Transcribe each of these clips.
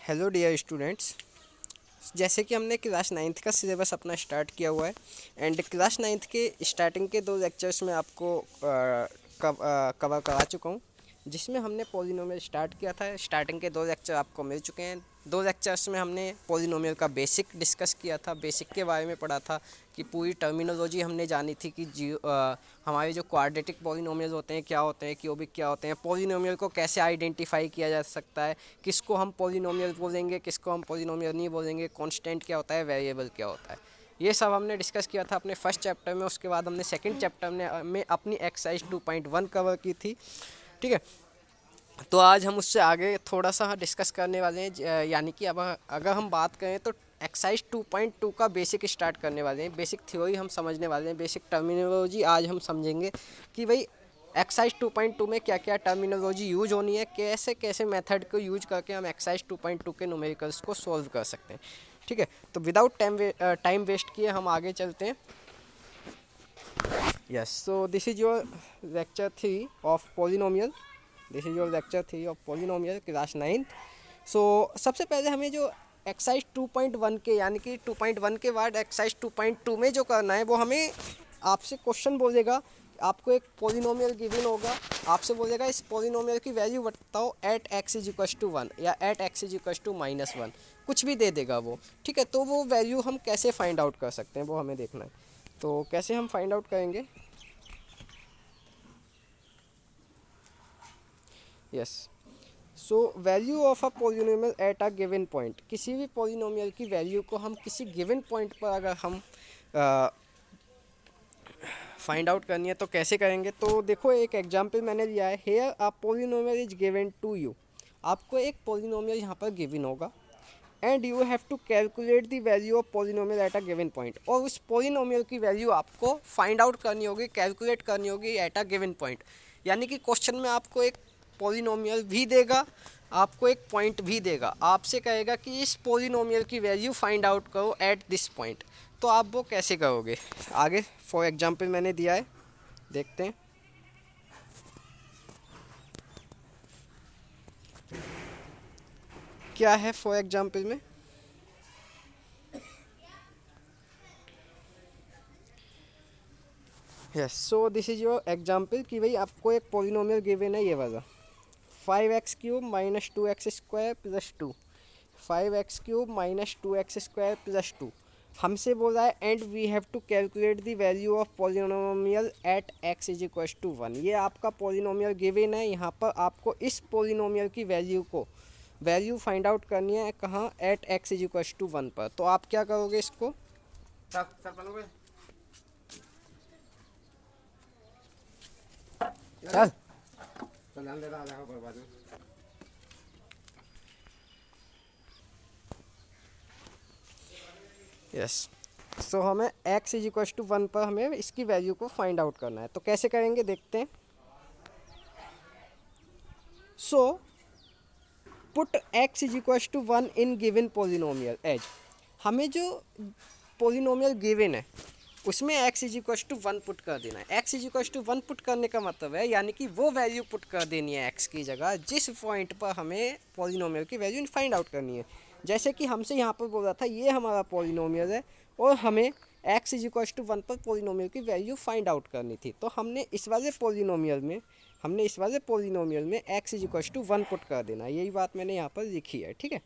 Hello dear students. जैसे कि हमने क्लास नाइन्थ का सिलेबस अपना स्टार्ट किया हुआ है एंड क्लास नाइन्थ के स्टार्टिंग के 2 लेक्चर्स में आपको कवर करा चुका हूँ, जिसमें हमने पॉलिनोमियल स्टार्ट किया था। स्टार्टिंग के 2 लेक्चर आपको मिल चुके हैं। 2 लेक्चर्स में हमने पॉलिनोमियल का बेसिक डिस्कस किया था, बेसिक के बारे में पढ़ा था कि पूरी टर्मिनोलॉजी हमने जानी थी कि हमारे जो क्वाड्रेटिक पॉलिनोमियल होते हैं क्या होते हैं, क्यूबिक क्या होते हैं, पॉलिनोमियल को कैसे आइडेंटिफाई किया जा सकता है, किसको हम पॉलिनोमियल बोलेंगे, किसको हम पॉलिनोमियल नहीं बोलेंगे, कांस्टेंट क्या होता है, वेरिएबल क्या होता है, ये सब हमने डिस्कस किया था अपने फर्स्ट चैप्टर में। उसके बाद हमने सेकंड चैप्टर में अपनी एक्सरसाइज 2.1 कवर की थी। ठीक है, तो आज हम उससे आगे थोड़ा सा डिस्कस करने वाले हैं। यानी कि अब अगर हम बात करें तो एक्सरसाइज 2.2 का बेसिक स्टार्ट करने वाले हैं। बेसिक थ्योरी हम समझने वाले हैं, बेसिक टर्मिनोलॉजी आज हम समझेंगे कि भाई एक्सरसाइज 2.2 में क्या क्या टर्मिनोलॉजी यूज होनी है, कैसे कैसे मेथड को यूज करके हम एक्सरसाइज 2.2 के न्यूमेरिकल्स को सॉल्व कर सकते हैं। ठीक है, तो विदाउट टाइम वेस्ट किए हम आगे चलते हैं। Yes, so this is your lecture 3 of polynomial. This is your lecture 3 of polynomial class 9th। सो सबसे पहले हमें जो एक्सरसाइज 2.1 के यानी कि 2.1 के बाद एक्सरसाइज 2.2 में जो करना है वो हमें आपसे क्वेश्चन बोलेगा। आपको एक पॉलिनोमियल गिवन होगा, आपसे बोलेगा इस पॉलिनोमियल की वैल्यू बताओ at x is equal to 1 या at x is equal to -1, कुछ भी दे देगा वो। ठीक है, तो वो वैल्यू हम कैसे फाइंड आउट कर सकते हैं वो हमें देखना है। तो कैसे हम फाइंड आउट करेंगे? Yes, so value of a polynomial at a given point. किसी भी पॉलिनोमियल की वैल्यू को हम किसी गिवन पॉइंट पर अगर हम फाइंड आउट करनी है तो कैसे करेंगे? तो देखो, एक एग्जांपल मैंने लिया है। Here a polynomial is given to you. आपको एक पॉलिनोमियल यहाँ पर गिवन होगा and you have to calculate the value of polynomial at a given point. और उस पॉलिनोमियल की वैल्यू आपको फाइंड आउट करनी होगी, कैलकुलेट करनी होगी एट अ गिवन पॉइंट। यानी कि क्वेश्चन में आपको एक पॉलिनोमियल भी देगा, आपको एक पॉइंट भी देगा, आपसे कहेगा कि इस पॉलिनोमियल की वैल्यू फाइंड आउट करो एट दिस पॉइंट। तो आप वो कैसे करोगे आगे? फॉर एग्जांपल मैंने दिया है, देखते हैं। क्या है फॉर एग्जांपल में? Yes, so this is your example कि भाई आपको एक पॉलिनोमियल गिवन है ये वाला 5x³ minus 2x² plus 2, 5x³ minus 2x² plus 2। हमसे बोला है and we have to calculate the value of polynomial at x is equal to 1। ये आपका पॉलिनोमियल गिवन है। यहाँ पर आपको इस पॉलिनोमियल की वैल्यू फाइंड आउट करनी है। कहाँ? At x is equal to 1 पर। तो आप क्या करोगे इसको? चल यस, सो हमें x इज इक्वल टू 1 पर हमें इसकी वैल्यू को फाइंड आउट करना है। तो कैसे करेंगे देखते हैं। So put x is equal to 1 in given polynomial as. हमें जो पॉलिनोमियल गिवन है उसमें x is equal to 1 put कर देना है। x is equal to 1 put करने का मतलब है यानी कि वो वैल्यू पुट कर देनी है x की जगह जिस पॉइंट पर हमें पॉलिनोमियल की वैल्यू फाइंड आउट करनी है। जैसे कि हमसे यहाँ पर बोला था ये हमारा पॉलिनोमियल है और हमें x इज इक्वल टू 1 पर पॉलिनोमियल की वैल्यू फाइंड आउट करनी थी। तो हमने इस वाले पॉलिनोमियल में x is equal to 1 put कर देना। यही बात मैंने यहाँ पर लिखी है। ठीक है,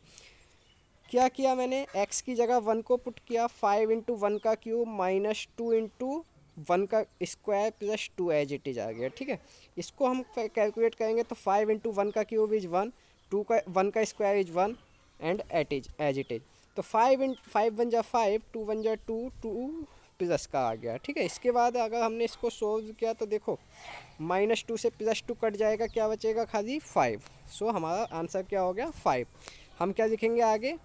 क्या किया मैंने? x की जगह 1 को पुट किया, 5 इंटू 1 का क्यूब माइनस 2 इंटू 1 का square plus 2 as it is आ गया। ठीक है, इसको हम कैलकुलेट करेंगे तो 5 इंटू 1 का क्यूब इज 1, 1 का square is 1 and as it is. तो 5 वन जा 5, 2 वन जा 2, 2 प्लस का आ गया। ठीक है, इसके बाद अगर हमने इसको सोल्व किया तो देखो -2 से +2 कट जाएगा, क्या बचेगा? खाली 5। सो हमारा आंसर क्या हो गया? 5। हम क्या लिखेंगे आगे?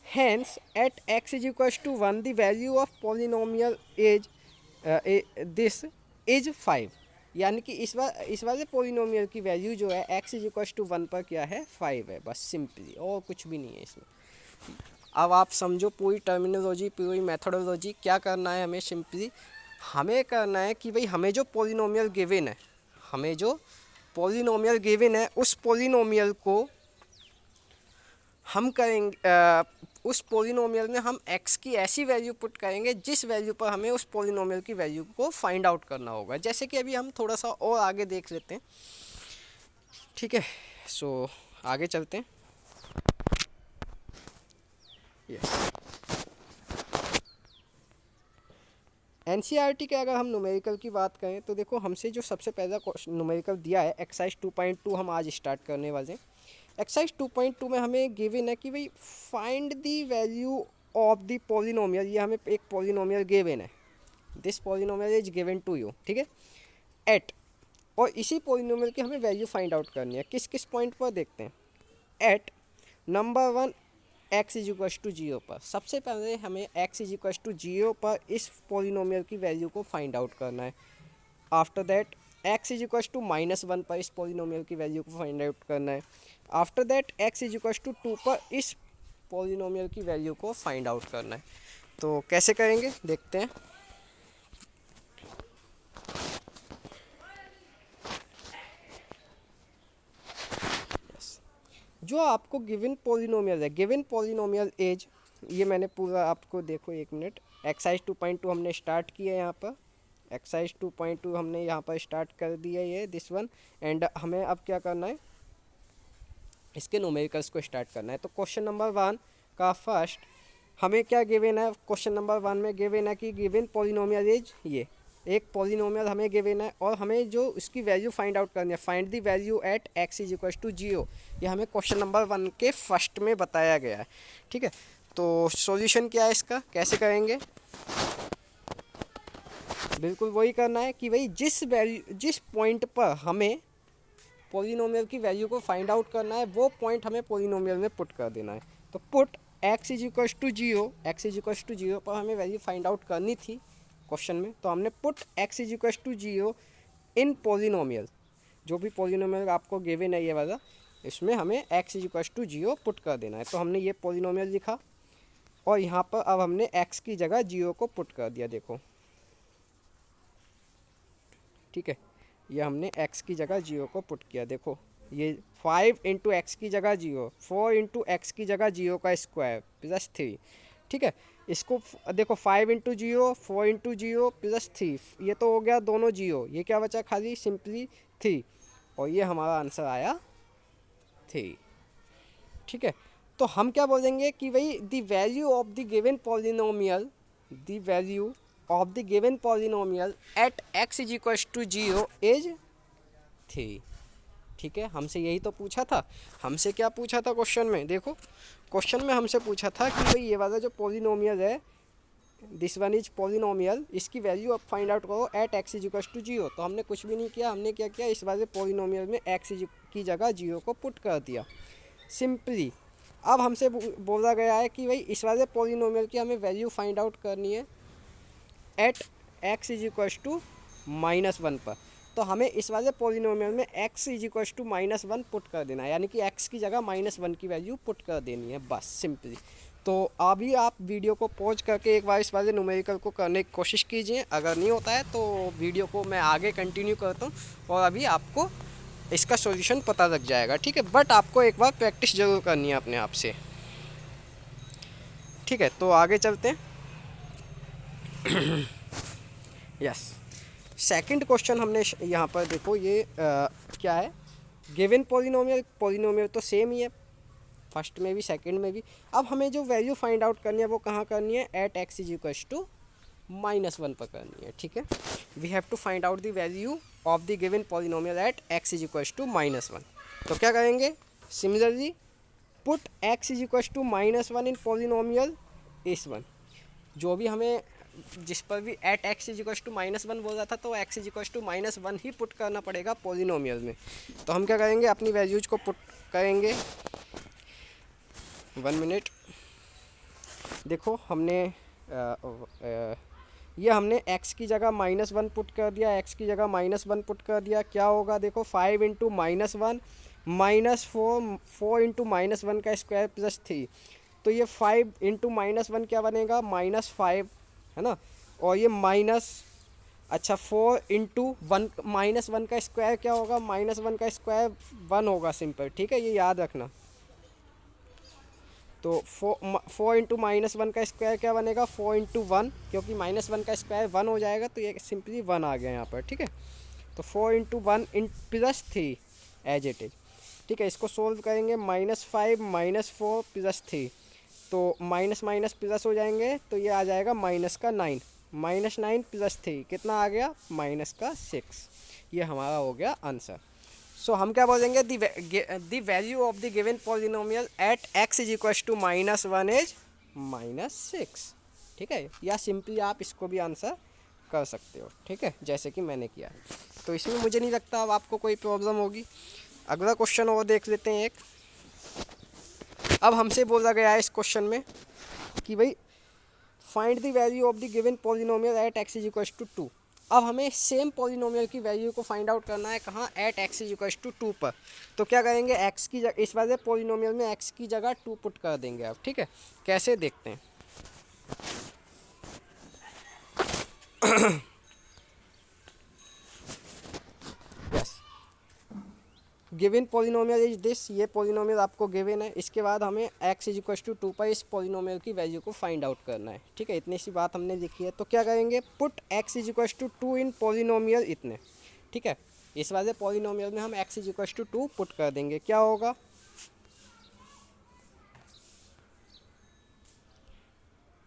Hence, at x is equals to 1, the value of polynomial is this is 5। यानी कि इस वाले पोलिनोमियल की वैल्यू जो है x इज इक्वल टू 1 पर क्या है? 5 है, बस सिंपली, और कुछ भी नहीं है इसमें। अब आप समझो पूरी टर्मिनोलॉजी, पूरी मेथोडोलॉजी। क्या करना है हमें? सिंपली हमें करना है कि भाई हमें जो पोलिनोमियल गिवन है उस पोलिनोमियल को हम करेंगे उस पोलिनोमियल में हम x की ऐसी वैल्यू पुट करेंगे जिस वैल्यू पर हमें उस पोलिनोमियल की वैल्यू को फाइंड आउट करना होगा। जैसे कि अभी हम थोड़ा सा और आगे देख लेते हैं, ठीक है। सो आगे चलते हैं। यस, एनसीईआरटी के अगर हम न्यूमेरिकल की बात करें तो देखो हमसे जो सबसे पहला न्यूमेरिकल दिया है एक्सरसाइज 2.2 हम आज स्टार्ट करने वाले हैं। एक्सरसाइज 2.2 में हमें गिवन है कि भाई find the value of the polynomial. ये हमें एक पॉलिनोमियल गिवन है, this polynomial is given to you, ठीक है, एट, और इसी पॉलिनोमियल की हमें वैल्यू फाइंड आउट करनी है। किस किस पॉइंट पर देखते हैं। At number 1 x is equal to 0 पर। सबसे पहले हमें x इज इक्वल टू 0 पर इस पॉलिनोमियल की वैल्यू को फाइंड आउट करना है। After that x is equal to -1 पर इस पॉलिनोमियल की वैल्यू को फाइंड आउट करना है। After that x is equal to 2 पर इस पॉलिनोमियल की वैल्यू को फाइंड आउट करना है। तो कैसे करेंगे देखते हैं। जो आपको गिवन पॉलिनोमियल है, गिवन पॉलिनोमियल एज, ये मैंने पूरा आपको देखो, एक मिनट, एक्सरसाइज 2.2 हमने स्टार्ट किया है यहाँ पर। एक्सरसाइज 2.2 हमने यहाँ पर स्टार्ट कर दिया ये दिस वन। एंड हमें अब क्या करना है, इसके न्यूमेरिकल्स को स्टार्ट करना है। तो क्वेश्चन नंबर 1 का फर्स्ट हमें क्या गिवन है, क्वेश्चन नंबर 1 में गिवन है कि गिवन पॉलिनोमियल इज, ये एक पॉलिनोमियल हमें गिवन है और हमें जो इसकी वैल्यू फाइंड आउट करनी है, find the value at x is equal to 0। ये हमें क्वेश्चन नंबर 1 के फर्स्ट में बताया गया है, ठीक है। तो सॉल्यूशन क्या है इसका, कैसे करेंगे, बिल्कुल वही करना है कि भाई जिस पॉइंट पर हमें पॉलिनोमियल की वैल्यू को फाइंड आउट करना है वो पॉइंट हमें पॉलिनोमियल में पुट कर देना है। तो put x is equal to 0, x is equal to 0 पर हमें वैल्यू फाइंड आउट करनी थी क्वेश्चन में, तो हमने put x is equal to 0 in polynomial. जो भी पॉलिनोमियल आपको गिवन है ये वाला, इसमें हमें x is equal to 0 put कर देना है। तो हमने ये पॉलिनोमियल लिखा और यहाँ पर अब हमने x की जगह 0 को पुट कर दिया, देखो, ठीक है। ये हमने x की जगह 0 को पुट किया, देखो ये 5 इंटू एक्स की जगह 0, 4 इंटू एक्स की जगह 0 का स्क्वायर प्लस 3, ठीक है। इसको देखो 5 इंटू 0, 4 इंटू 0 प्लस 3, ये तो हो गया दोनों 0, ये क्या बचा खाली सिंपली 3, और ये हमारा आंसर आया 3, ठीक है। तो हम क्या बोलेंगे कि भाई the value of the given polynomial, the value of the given polynomial at x is equal to 0 is 3, ठीक है। हमसे यही तो पूछा था। हमसे क्या पूछा था क्वेश्चन में, देखो क्वेश्चन में हमसे पूछा था कि भाई ये वाला जो पॉलिनोमियल है, दिस वन इज पॉलिनोमियल, इसकी वैल्यू अब फाइंड आउट करो at x is equal to 0। तो हमने कुछ भी नहीं किया, हमने क्या किया, इस वाले पॉलिनोमियल में x की जगह 0 को पुट कर दिया सिंपली। अब हमसे बोला गया है कि भाई इस वाले पॉलिनोमियल की हमें वैल्यू फाइंड आउट करनी है at x is equal to -1 पर। तो हमें इस वाले पॉलिनोमियल में x is equal to -1 put कर देना है, यानी कि x की जगह -1 की वैल्यू पुट कर देनी है, बस सिंपली। तो अभी आप वीडियो को पॉज करके एक बार इस वाले न्यूमेरिकल को करने की कोशिश कीजिए। अगर नहीं होता है तो वीडियो को मैं आगे कंटिन्यू करता हूँ और अभी आपको इसका सॉल्यूशन पता लग जाएगा, ठीक है। बट आपको एक बार प्रैक्टिस ज़रूर करनी है अपने आप से, ठीक है। तो आगे चलते हैं। यस, सेकंड क्वेश्चन हमने यहाँ पर देखो, ये क्या है, गिवन पॉलिनोमियल, पॉलिनोमियल तो सेम ही है फर्स्ट में भी सेकंड में भी। अब हमें जो वैल्यू फाइंड आउट करनी है वो कहाँ करनी है, at x is equal to -1 पर करनी है, ठीक है। We have to find out the value of the given polynomial at x is equal to -1। तो क्या करेंगे, similarly put x is equal to -1 in polynomial इस वन। जो भी हमें जिस पर भी at x is equal to -1 बोल रहा था, तो x इज इक्वल टू -1 ही पुट करना पड़ेगा पॉलिनोमियल में। तो हम क्या करेंगे, अपनी वैल्यूज को पुट करेंगे। 1 मिनट, देखो हमने ये हमने x की जगह -1 पुट कर दिया, x की जगह -1 पुट कर दिया, क्या होगा देखो 5 इंटू -1 -4 इंटू -1 का स्क्वायर प्लस 3, तो ये 5 इंटू -1 क्या बनेगा, -5 है ना, और ये अच्छा 4 इंटू 1 -1 का स्क्वायर क्या होगा, -1 का स्क्वायर 1 होगा सिंपल, ठीक है, ये याद रखना। तो 4 इंटू -1 का स्क्वायर क्या बनेगा, 4 इंटू 1, क्योंकि -1 का स्क्वायर 1 हो जाएगा, तो ये सिंपली 1 आ गया यहाँ पर, ठीक है। तो 4 into 1 in +3 as it is, ठीक है। इसको सोल्व करेंगे, -5 -4 +3, तो माइनस माइनस प्लस हो जाएंगे, तो ये आ जाएगा -9, -9 +3 कितना आ गया, -6। ये हमारा हो गया आंसर। सो हम क्या बोलेंगे, the value of the given polynomial at x is equal to -1 is -6, ठीक है। या सिंपली आप इसको भी आंसर कर सकते हो, ठीक है, जैसे कि मैंने किया। तो इसमें मुझे नहीं लगता अब आपको कोई प्रॉब्लम होगी। अगला क्वेश्चन और देख लेते हैं एक। अब हमसे बोला गया है इस क्वेश्चन में कि भाई find the value of the given polynomial at x is equal to 2। अब हमें सेम पॉलिनोमियल की वैल्यू को फाइंड आउट करना है, कहाँ, at x is equal to 2 पर। तो क्या करेंगे, x की जगह, इस वाले पॉलिनोमियल में x की जगह 2 पुट कर देंगे अब, ठीक है। कैसे देखते हैं। गिवन पॉलिनोमियल इज दिस, ये पॉलिनोमियल आपको गिवन है। इसके बाद हमें x इज इक्वल टू 2 पर इस पॉलिनोमियल की वैल्यू को फाइंड आउट करना है, ठीक है। इतनी सी बात हमने लिखी है। तो क्या करेंगे, put x is equal to 2 in polynomial इतने, ठीक है। इस वाले पॉलिनोमियल में हम x इज इक्वल टू 2 पुट कर देंगे, क्या होगा,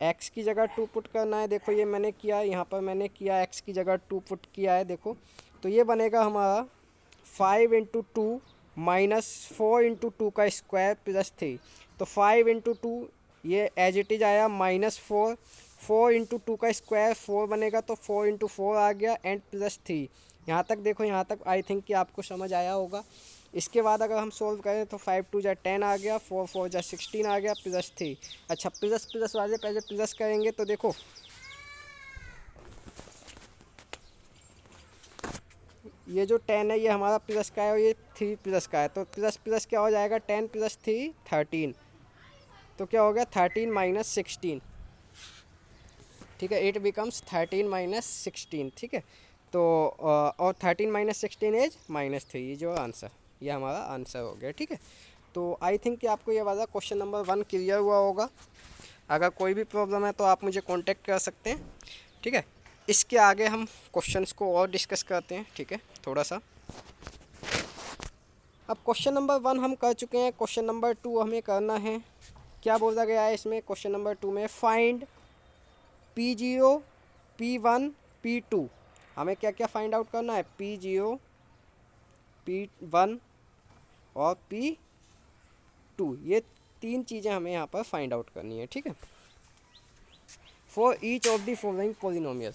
x की जगह 2 पुट करना है। देखो ये मैंने किया, यहाँ पर मैंने किया, x की जगह 2 पुट किया है, देखो। तो ये बनेगा हमारा 5 इंटू 2 -4 इंटू 2 का स्क्वायर +3। तो 5 इंटू 2 ये एज इट इज आया -4, 4 इंटू 2 का स्क्वायर 4 बनेगा, तो 4 इंटू 4 आ गया एंड +3। यहाँ तक देखो, यहाँ तक आई थिंक कि आपको समझ आया होगा। इसके बाद अगर हम सोल्व करें तो 5 2 जा 10 आ गया, 4 4 जा 16 आ गया, +3। अच्छा, प्लस प्लस वाले पहले प्लस करेंगे, तो देखो ये जो 10 है ये हमारा प्लस का है और ये 3 प्लस का है। तो प्लस प्लस क्या हो जाएगा, 10 + 3 13। तो क्या हो गया, 13 - 16, ठीक है। इट बिकम्स 13 - 16, ठीक है। तो और 13 - 16 इज -3, ये जो आंसर, ये हमारा आंसर हो गया, ठीक है। तो आई थिंक कि आपको ये वाला क्वेश्चन नंबर 1 क्लियर हुआ होगा। अगर कोई भी प्रॉब्लम है तो आप मुझे कांटेक्ट कर सकते हैं, ठीक है। इसके आगे हम क्वेश्चंस को और डिस्कस करते हैं, ठीक है, थोड़ा सा। अब क्वेश्चन नंबर 1 हम कर चुके हैं, क्वेश्चन नंबर 2 हमें करना है। क्या बोला गया है इसमें, क्वेश्चन नंबर 2 में फाइंड P0 P1 P2। हमें क्या क्या फाइंड आउट करना है, P0 P1 और P2, ये 3 चीज़ें हमें यहाँ पर फाइंड आउट करनी है, ठीक है। For each of the following polynomial,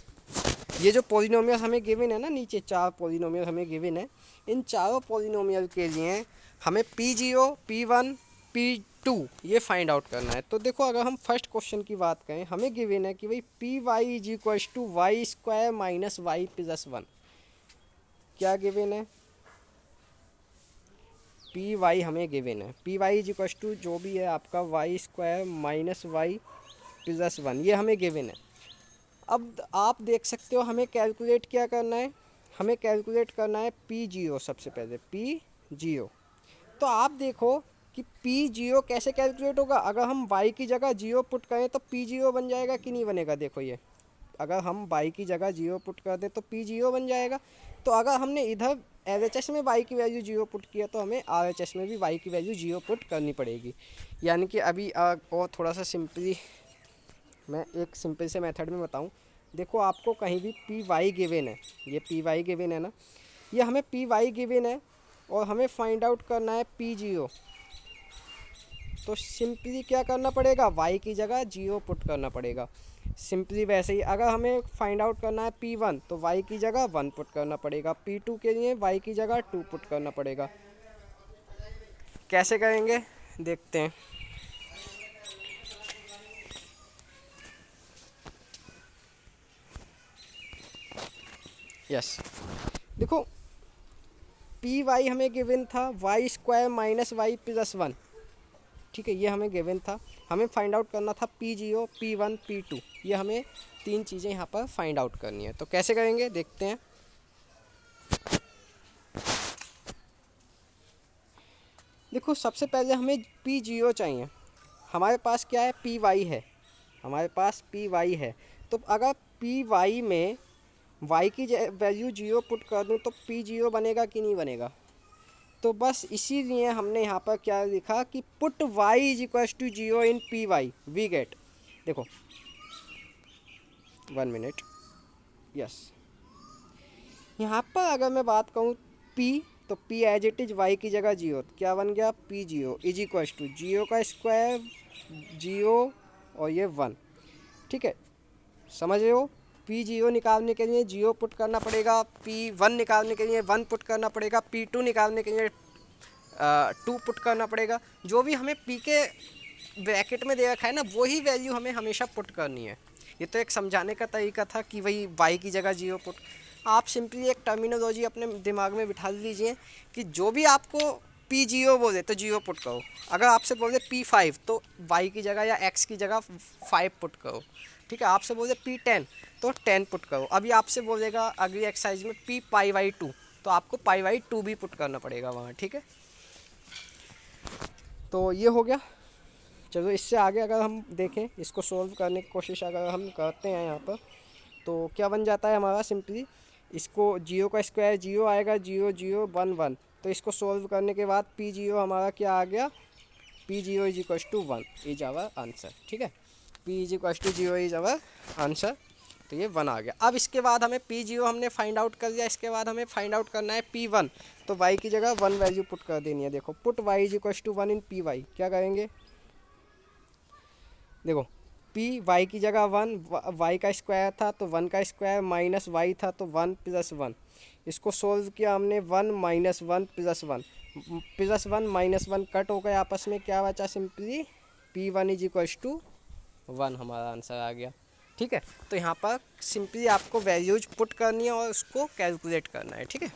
ये जो पॉलिनोमियल हमें गिवन है ना, नीचे 4 पॉलिनोमियल हमें गिवन है, इन चारों पॉलिनोमियल के लिए हमें P0 P1 P2 ये फाइंड आउट करना है। तो देखो, अगर हम फर्स्ट क्वेश्चन की बात करें, हमें गिवन है कि भाई Py is equal to y square minus y plus 1। क्या गिवन है, Py हमें गिवन है, Py इज इक्वल टू जो भी है आपका y square minus y plus 1, ये हमें गिवन है। अब आप देख सकते हो हमें कैलकुलेट क्या करना है, हमें कैलकुलेट करना है P0 सबसे पहले, P0। तो आप देखो कि P0 कैसे कैलकुलेट होगा, अगर हम y की जगह 0 पुट करें तो P0 बन जाएगा कि नहीं बनेगा। देखो ये, अगर हम y की जगह 0 पुट कर दें तो P0 बन जाएगा। तो अगर हमने इधर LHS में y की वैल्यू 0 पुट किया तो हमें RHS में भी y की वैल्यू 0 पुट करनी पड़ेगी। यानी कि अभी और थोड़ा सा सिंपली मैं एक सिंपल से मेथड में बताऊं। देखो, आपको कहीं भी Py गिवन है, ये Py गिवन है ना, ये हमें Py गिवन है और हमें फाइंड आउट करना है P0। तो सिंपली क्या करना पड़ेगा, y की जगह 0 पुट करना पड़ेगा। सिंपली वैसे ही अगर हमें फाइंड आउट करना है P1 तो y की जगह 1 पुट करना पड़ेगा, P2 के लिए y की जगह 2 पुट करना पड़ेगा। कैसे करेंगे देखते हैं। यस, देखो Py हमें गिवन था y square minus y plus 1, ठीक है, ये हमें गिवन था। हमें फाइंड आउट करना था P0 P1 P2, ये हमें 3 चीज़ें यहाँ पर फाइंड आउट करनी है। तो कैसे करेंगे देखते हैं। देखो, सबसे पहले हमें P0 चाहिए। हमारे पास क्या है, पी वाई है, हमारे पास पी वाई है। तो अगर पी वाई में वाई की वैल्यू 0 पुट कर दूँ तो पी 0 बनेगा कि नहीं बनेगा। तो बस इसीलिए हमने यहाँ पर क्या लिखा कि put y is equal to 0 in p y we get, देखो 1 मिनट, यस, यहाँ पर अगर मैं बात कहूँ p, तो p as it is y की जगह 0, क्या बन गया, p 0 इज इक्वल टू 0 का स्क्वायर 0 और ये 1, ठीक है, समझ रहे हो। p 0 निकालने के लिए 0 पुट करना पड़ेगा, p 1 निकालने के लिए 1 पुट करना पड़ेगा, p 2 निकालने के लिए 2 पुट करना पड़ेगा। जो भी हमें p के ब्रैकेट में दे रखा है ना, वही वैल्यू हमें हमेशा पुट करनी है। ये तो एक समझाने का तरीका था कि वही y की जगह 0 पुट। आप सिंपली एक टर्मिनोलॉजी अपने दिमाग में बिठा लीजिए कि जो भी आपको p0 बोले तो 0 पुट करो, अगर आपसे बोले p5 तो y की जगह या x की जगह 5 पुट करो, ठीक है। आपसे बोले p10 तो 10 पुट करो। अभी आपसे बोलेगा अगली एक्सरसाइज में p पाई बाई 2 तो आपको पाई बाई 2 भी पुट करना पड़ेगा वहाँ, ठीक है। तो ये हो गया। चलो इससे आगे अगर हम देखें, इसको सोल्व करने की कोशिश अगर हम करते हैं यहाँ पर, तो क्या बन जाता है हमारा, सिंपली इसको 0 का स्क्वायर 0 आएगा, 0 0 1 1, तो इसको सोल्व करने के बाद p0 हमारा क्या आ गया, p0 is equal to 1 is our answer, ठीक है। p is equal to 0 is our answer, तो ये 1 आ गया। अब इसके बाद हमें p0 हमने फाइंड आउट कर लिया, इसके बाद हमें फाइंड आउट करना है p1, तो y की जगह 1 वैल्यू पुट कर देनी है। देखो put y is equal to 1 in py, क्या करेंगे, देखो p y की जगह 1, y का स्क्वायर था तो 1 का स्क्वायर माइनस y था तो 1 प्लस 1, इसको सोल्व किया हमने 1 minus 1 plus 1, plus 1 minus 1 cut हो गए आपस में, क्या बचा, simply p1 is equal to 1 हमारा आंसर आ गया, ठीक है। तो यहाँ पर सिंपली आपको वैल्यूज पुट करनी है और उसको कैलकुलेट करना है, ठीक है।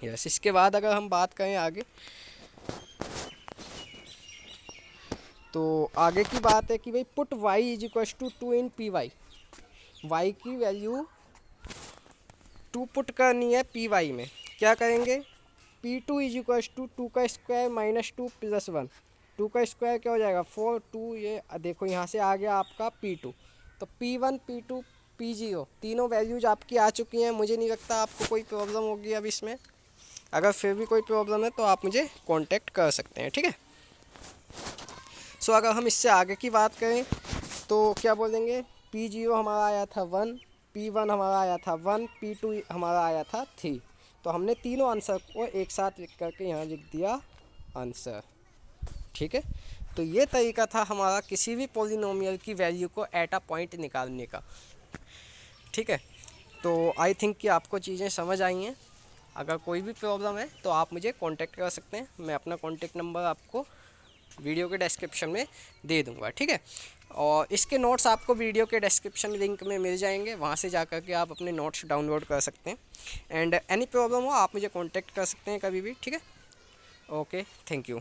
यस, इसके बाद अगर हम बात करें आगे, तो आगे की बात है कि भाई put y is equal to 2 in p y, y की वैल्यू 2 पुट करनी है पी वाई में, क्या करेंगे, p2 इज इक्वल टू 2 का स्क्वायर माइनस 2 प्लस 1, 2 का स्क्वायर क्या हो जाएगा 4, 2 ये देखो यहाँ से आ गया आपका p2, तो p1 p2 p0 तीनों वैल्यूज आपकी आ चुकी हैं। मुझे नहीं लगता आपको कोई प्रॉब्लम होगी अब इसमें, अगर फिर भी कोई प्रॉब्लम है तो आप मुझे कांटेक्ट कर सकते हैं, ठीक है। सो अगर हम इससे आगे की बात करें तो क्या बोलेंगे, p0 हमारा आया था 1, p1 हमारा आया था 1, p2 हमारा आया था 3, तो हमने तीनों आंसर को एक साथ लिख करके यहाँ लिख दिया आंसर, ठीक है। तो ये तरीका था हमारा किसी भी पॉलिनोमियल की वैल्यू को एट अ पॉइंट निकालने का, ठीक है। तो आई थिंक कि आपको चीज़ें समझ आई हैं। अगर कोई भी प्रॉब्लम है तो आप मुझे कांटेक्ट कर सकते हैं, मैं अपना कांटेक्ट नंबर आपको वीडियो के डिस्क्रिप्शन में दे दूंगा, ठीक है। और इसके नोट्स आपको वीडियो के डिस्क्रिप्शन लिंक में मिल जाएंगे, वहाँ से जा कर के आप अपने नोट्स डाउनलोड कर सकते हैं। एंड एनी प्रॉब्लम हो आप मुझे कांटेक्ट कर सकते हैं कभी भी, ठीक है। Okay, thank you.